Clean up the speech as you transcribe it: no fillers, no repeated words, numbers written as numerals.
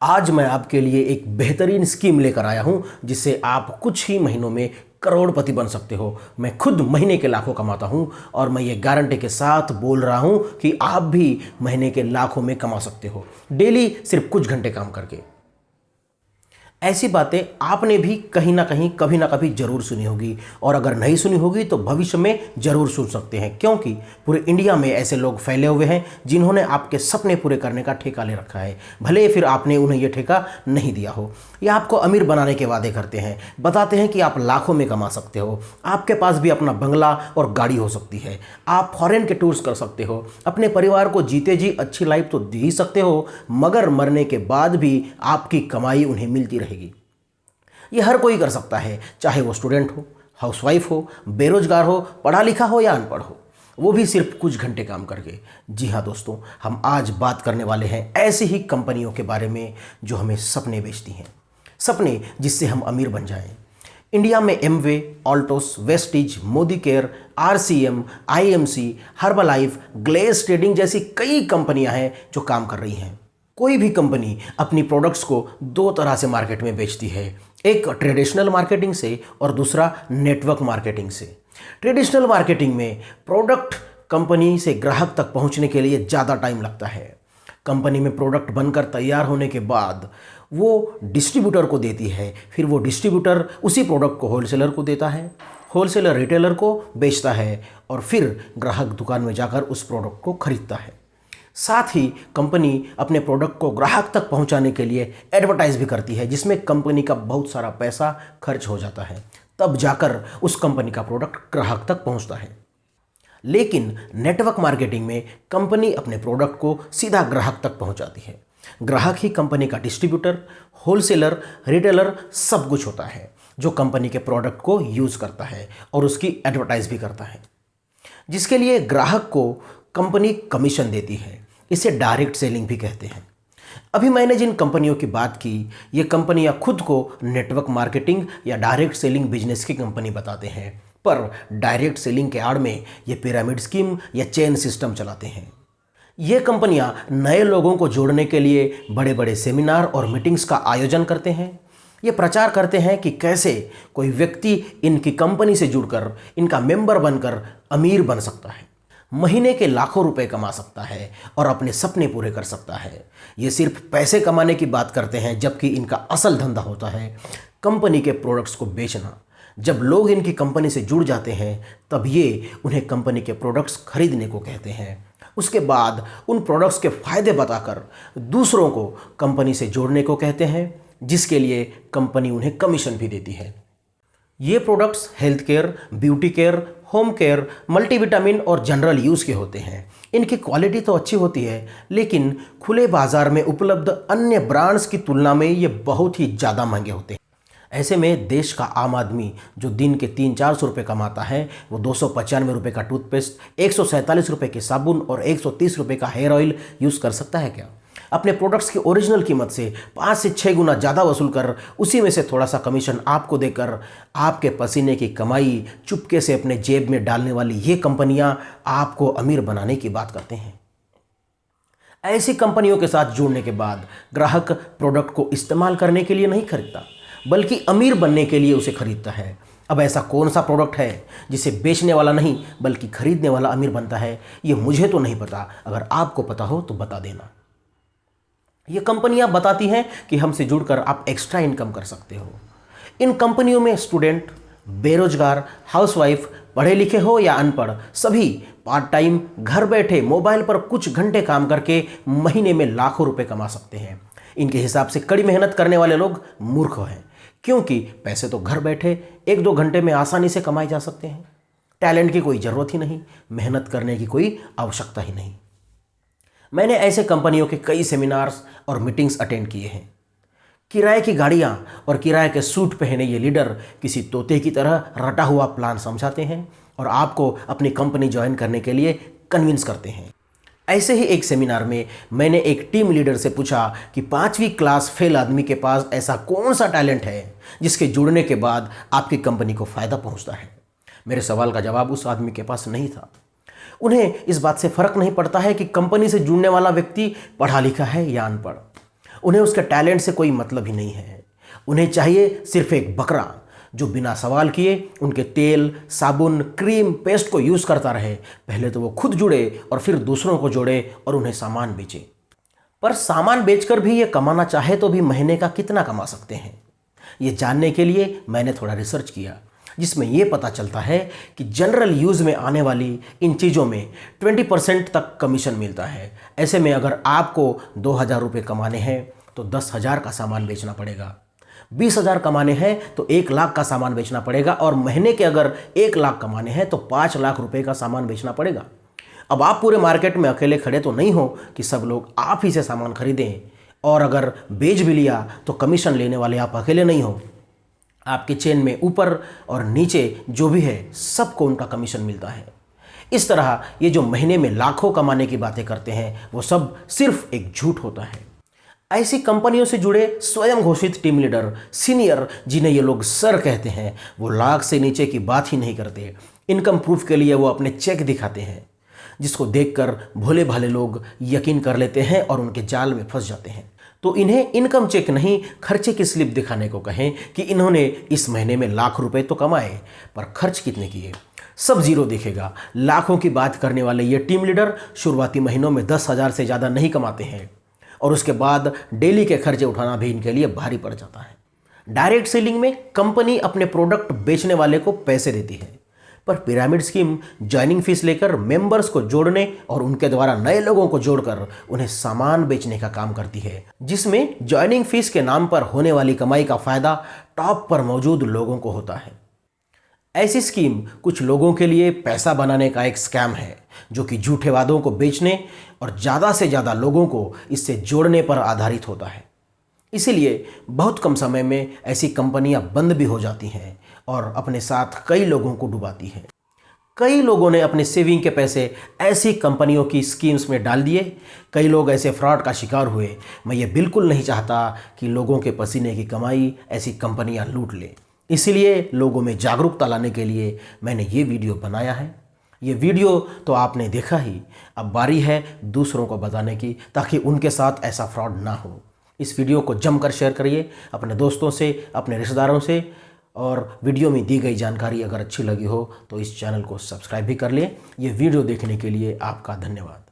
आज मैं आपके लिए एक बेहतरीन स्कीम लेकर आया हूं जिससे आप कुछ ही महीनों में करोड़पति बन सकते हो। मैं खुद महीने के लाखों कमाता हूं और मैं ये गारंटी के साथ बोल रहा हूं कि आप भी महीने के लाखों में कमा सकते हो, डेली सिर्फ कुछ घंटे काम करके। ऐसी बातें आपने भी कहीं ना कहीं कभी ना कभी जरूर सुनी होगी, और अगर नहीं सुनी होगी तो भविष्य में जरूर सुन सकते हैं, क्योंकि पूरे इंडिया में ऐसे लोग फैले हुए हैं जिन्होंने आपके सपने पूरे करने का ठेका ले रखा है। भले फिर आपने उन्हें यह ठेका नहीं दिया हो। ये आपको अमीर बनाने के वादे करते हैं, बताते हैं कि आप लाखों में कमा सकते हो, आपके पास भी अपना बंगला और गाड़ी हो सकती है, आप फॉरेन के टूर्स कर सकते हो, अपने परिवार को जीते जी अच्छी लाइफ तो जी सकते हो, मगर मरने के बाद भी आपकी कमाई उन्हें मिलती रहेगी। ये हर कोई कर सकता है, चाहे वो स्टूडेंट हो, हाउसवाइफ हो, बेरोजगार हो, पढ़ा लिखा हो या अनपढ़ हो, वो भी सिर्फ कुछ घंटे काम करके। जी हाँ दोस्तों, हम आज बात करने वाले हैं ऐसी ही कंपनियों के बारे में जो हमें सपने बेचती हैं, सपने जिससे हम अमीर बन जाएं। इंडिया में Amway, Altos, Vestige, Modicare, RCM, IMC, Herbalife, Glaze trading जैसी कई कंपनियां हैं जो काम कर रही हैं। कोई भी कंपनी अपनी प्रोडक्ट्स को दो तरह से मार्केट में बेचती है, एक ट्रेडिशनल मार्केटिंग से और दूसरा नेटवर्क मार्केटिंग से। ट्रेडिशनल मार्केटिंग में प्रोडक्ट कंपनी से ग्राहक तक पहुंचने के लिए ज़्यादा टाइम लगता है। कंपनी में प्रोडक्ट बनकर तैयार होने के बाद वो डिस्ट्रीब्यूटर को देती है, फिर वो डिस्ट्रीब्यूटर उसी प्रोडक्ट को होलसेलर को देता है, होलसेलर रिटेलर को बेचता है और फिर ग्राहक दुकान में जाकर उस प्रोडक्ट को खरीदता है। साथ ही कंपनी अपने प्रोडक्ट को ग्राहक तक पहुंचाने के लिए एडवर्टाइज भी करती है, जिसमें कंपनी का बहुत सारा पैसा खर्च हो जाता है, तब जाकर उस कंपनी का प्रोडक्ट ग्राहक तक पहुंचता है। लेकिन नेटवर्क मार्केटिंग में कंपनी अपने प्रोडक्ट को सीधा ग्राहक तक पहुंचाती है। ग्राहक ही कंपनी का डिस्ट्रीब्यूटर, होलसेलर, रिटेलर सब कुछ होता है, जो कंपनी के प्रोडक्ट को यूज़ करता है और उसकी एडवर्टाइज भी करता है, जिसके लिए ग्राहक को कंपनी कमीशन देती है। इसे डायरेक्ट सेलिंग भी कहते हैं। अभी मैंने जिन कंपनियों की बात की, ये कंपनियां खुद को नेटवर्क मार्केटिंग या डायरेक्ट सेलिंग बिजनेस की कंपनी बताते हैं, पर डायरेक्ट सेलिंग के आड़ में ये पिरामिड स्कीम या चेन सिस्टम चलाते हैं। ये कंपनियां नए लोगों को जोड़ने के लिए बड़े बड़े सेमिनार और मीटिंग्स का आयोजन करते हैं। ये प्रचार करते हैं कि कैसे कोई व्यक्ति इनकी कंपनी से जुड़कर, इनका मेंबर बनकर अमीर बन सकता है, महीने के लाखों रुपए कमा सकता है और अपने सपने पूरे कर सकता है। ये सिर्फ पैसे कमाने की बात करते हैं, जबकि इनका असल धंधा होता है कंपनी के प्रोडक्ट्स को बेचना। जब लोग इनकी कंपनी से जुड़ जाते हैं तब ये उन्हें कंपनी के प्रोडक्ट्स खरीदने को कहते हैं। उसके बाद उन प्रोडक्ट्स के फायदे बताकर दूसरों को कंपनी से जोड़ने को कहते हैं, जिसके लिए कंपनी उन्हें कमीशन भी देती है। ये products health care, beauty care, home care, multivitamin और जनरल यूज़ के होते हैं। इनकी क्वालिटी तो अच्छी होती है, लेकिन खुले बाजार में उपलब्ध अन्य ब्रांड्स की तुलना में ये बहुत ही ज़्यादा महंगे होते हैं। ऐसे में देश का आम आदमी जो दिन के 300-400 रुपये कमाता है, वो 295 रुपये का टूथपेस्ट, 147 रुपये के साबुन और 130 रुपये का हेयर ऑयल यूज़ कर सकता है क्या? अपने प्रोडक्ट्स की ओरिजिनल कीमत से 5 से 6 गुना ज़्यादा वसूल कर उसी में से थोड़ा सा कमीशन आपको देकर आपके पसीने की कमाई चुपके से अपने जेब में डालने वाली ये कंपनियां आपको अमीर बनाने की बात करते हैं। ऐसी कंपनियों के साथ जुड़ने के बाद ग्राहक प्रोडक्ट को इस्तेमाल करने के लिए नहीं खरीदता, बल्कि अमीर बनने के लिए उसे खरीदता है। अब ऐसा कौन सा प्रोडक्ट है जिसे बेचने वाला नहीं बल्कि खरीदने वाला अमीर बनता है, ये मुझे तो नहीं पता। अगर आपको पता हो तो बता देना। ये कंपनियां बताती हैं कि हमसे जुड़कर आप एक्स्ट्रा इनकम कर सकते हो। इन कंपनियों में स्टूडेंट, बेरोजगार, हाउसवाइफ, पढ़े लिखे हो या अनपढ़, सभी पार्ट टाइम घर बैठे मोबाइल पर कुछ घंटे काम करके महीने में लाखों रुपए कमा सकते हैं। इनके हिसाब से कड़ी मेहनत करने वाले लोग मूर्ख हैं, क्योंकि पैसे तो घर बैठे 1-2 घंटे में आसानी से कमाए जा सकते हैं। टैलेंट की कोई ज़रूरत ही नहीं, मेहनत करने की कोई आवश्यकता ही नहीं। मैंने ऐसे कंपनियों के कई सेमिनार्स और मीटिंग्स अटेंड किए हैं। किराए की गाड़ियाँ और किराए के सूट पहने ये लीडर किसी तोते की तरह रटा हुआ प्लान समझाते हैं और आपको अपनी कंपनी ज्वाइन करने के लिए कन्विंस करते हैं। ऐसे ही एक सेमिनार में मैंने एक टीम लीडर से पूछा कि 5वीं क्लास फेल आदमी के पास ऐसा कौन सा टैलेंट है जिसके जुड़ने के बाद आपकी कंपनी को फ़ायदा पहुंचता है। मेरे सवाल का जवाब उस आदमी के पास नहीं था। उन्हें इस बात से फ़र्क नहीं पड़ता है कि कंपनी से जुड़ने वाला व्यक्ति पढ़ा लिखा है या अनपढ़। उन्हें उसके टैलेंट से कोई मतलब ही नहीं है। उन्हें चाहिए सिर्फ एक बकरा जो बिना सवाल किए उनके तेल, साबुन, क्रीम, पेस्ट को यूज़ करता रहे। पहले तो वो खुद जुड़े और फिर दूसरों को जोड़े और उन्हें सामान बेचे। पर सामान बेचकर भी ये कमाना चाहे तो भी महीने का कितना कमा सकते हैं, ये जानने के लिए मैंने थोड़ा रिसर्च किया, जिसमें ये पता चलता है कि जनरल यूज़ में आने वाली इन चीज़ों में 20% तक कमीशन मिलता है। ऐसे में अगर आपको 2,000 रुपये कमाने हैं तो 10,000 का सामान बेचना पड़ेगा, 20,000 कमाने हैं तो 1 लाख का सामान बेचना पड़ेगा, और महीने के अगर 1 लाख कमाने हैं तो 5 लाख रुपए का सामान बेचना पड़ेगा। अब आप पूरे मार्केट में अकेले खड़े तो नहीं हो कि सब लोग आप ही से सामान खरीदें, और अगर बेच भी लिया तो कमीशन लेने वाले आप अकेले नहीं हो। आपके चेन में ऊपर और नीचे जो भी है सबको उनका कमीशन मिलता है। इस तरह ये जो महीने में लाखों कमाने की बातें करते हैं वो सब सिर्फ एक झूठ होता है। ऐसी कंपनियों से जुड़े स्वयं घोषित टीम लीडर, सीनियर, जिन्हें ये लोग सर कहते हैं, वो लाख से नीचे की बात ही नहीं करते। इनकम प्रूफ के लिए वो अपने चेक दिखाते हैं, जिसको देखकर भोले भाले लोग यकीन कर लेते हैं और उनके जाल में फंस जाते हैं। तो इन्हें इनकम चेक नहीं, खर्चे की स्लिप दिखाने को कहें कि इन्होंने इस महीने में लाख रुपए तो कमाए, पर खर्च कितने किए सब जीरो दिखेगा। लाखों की बात करने वाले ये टीम लीडर शुरुआती महीनों में 10,000 से ज़्यादा नहीं कमाते हैं, और उसके बाद डेली के खर्चे उठाना भी इनके लिए भारी पड़ जाता है। डायरेक्ट सेलिंग में कंपनी अपने प्रोडक्ट बेचने वाले को पैसे देती है, पर पिरामिड स्कीम ज्वाइनिंग फीस लेकर मेंबर्स को जोड़ने और उनके द्वारा नए लोगों को जोड़कर उन्हें सामान बेचने का काम करती है, जिसमें ज्वाइनिंग फीस के नाम पर होने वाली कमाई का फायदा टॉप पर मौजूद लोगों को होता है। ऐसी स्कीम कुछ लोगों के लिए पैसा बनाने का एक स्कैम है, जो कि झूठे वादों को बेचने और ज़्यादा से ज़्यादा लोगों को इससे जोड़ने पर आधारित होता है। इसीलिए बहुत कम समय में ऐसी कंपनियां बंद भी हो जाती हैं और अपने साथ कई लोगों को डुबाती हैं। कई लोगों ने अपने सेविंग के पैसे ऐसी कंपनियों की स्कीम्स में डाल दिए। कई लोग ऐसे फ्रॉड का शिकार हुए। मैं ये बिल्कुल नहीं चाहता कि लोगों के पसीने की कमाई ऐसी कंपनियां लूट लें। इसीलिए लोगों में जागरूकता लाने के लिए मैंने ये वीडियो बनाया है। ये वीडियो तो आपने देखा ही, अब बारी है दूसरों को बताने की, ताकि उनके साथ ऐसा फ्रॉड ना हो। इस वीडियो को जमकर शेयर करिए अपने दोस्तों से, अपने रिश्तेदारों से, और वीडियो में दी गई जानकारी अगर अच्छी लगी हो तो इस चैनल को सब्सक्राइब भी कर लें। ये वीडियो देखने के लिए आपका धन्यवाद।